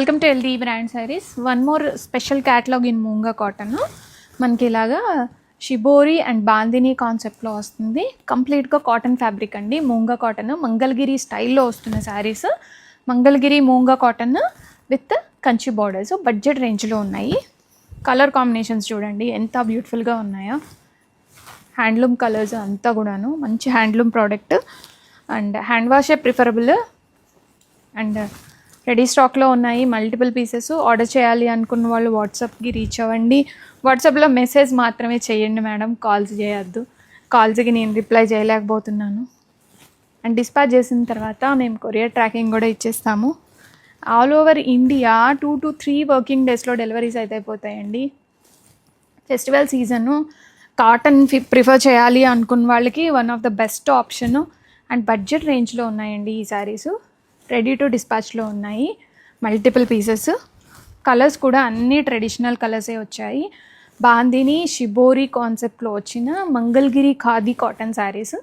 Welcome to LD brand saris. One more special catalogue in మూంగా cotton. మనకి ఇలాగా shibori and bandhani కాన్సెప్ట్లో వస్తుంది. కంప్లీట్గా కాటన్ ఫ్యాబ్రిక్ అండి. మూంగా కాటన్ మంగళగిరి స్టైల్లో వస్తున్న శారీస్. మంగళగిరి మూంగా cotton with Kanchi borders budget రేంజ్లో ఉన్నాయి. కలర్ కాంబినేషన్స్ చూడండి ఎంత బ్యూటిఫుల్గా ఉన్నాయో. హ్యాండ్లూమ్ కలర్స్ అంతా కూడాను మంచి హ్యాండ్లూమ్ ప్రోడక్ట్ అండ్ హ్యాండ్ వాషే ప్రిఫరబుల్ అండ్ రెడీ స్టాక్లో ఉన్నాయి. Multiple pieces. ఆర్డర్ చేయాలి అనుకున్న వాళ్ళు వాట్సాప్కి రీచ్ అవ్వండి. వాట్సాప్లో మెసేజ్ మాత్రమే చేయండి మేడం, కాల్స్ చేయొద్దు. కాల్స్కి నేను రిప్లై చేయలేకపోతున్నాను. అండ్ డిస్పాచ్ చేసిన తర్వాత మేము కొరియర్ ట్రాకింగ్ కూడా ఇచ్చేస్తాము. All over India 2 to 3 working డేస్లో డెలివరీస్ అయితే అయిపోతాయండి. ఫెస్టివల్ సీజను కాటన్ ప్రిఫర్ చేయాలి అనుకున్న వాళ్ళకి one of the best option and budget రేంజ్లో ఉన్నాయండి ఈ శారీస్. రెడీ టు డిస్పాచ్లో ఉన్నాయి. Multiple pieces. కలర్స్ కూడా అన్నీ ట్రెడిషనల్ కలర్సే వచ్చాయి. బాందిని షిబోరి కాన్సెప్ట్లో వచ్చిన మంగళగిరి ఖాదీ కాటన్ శారీస్.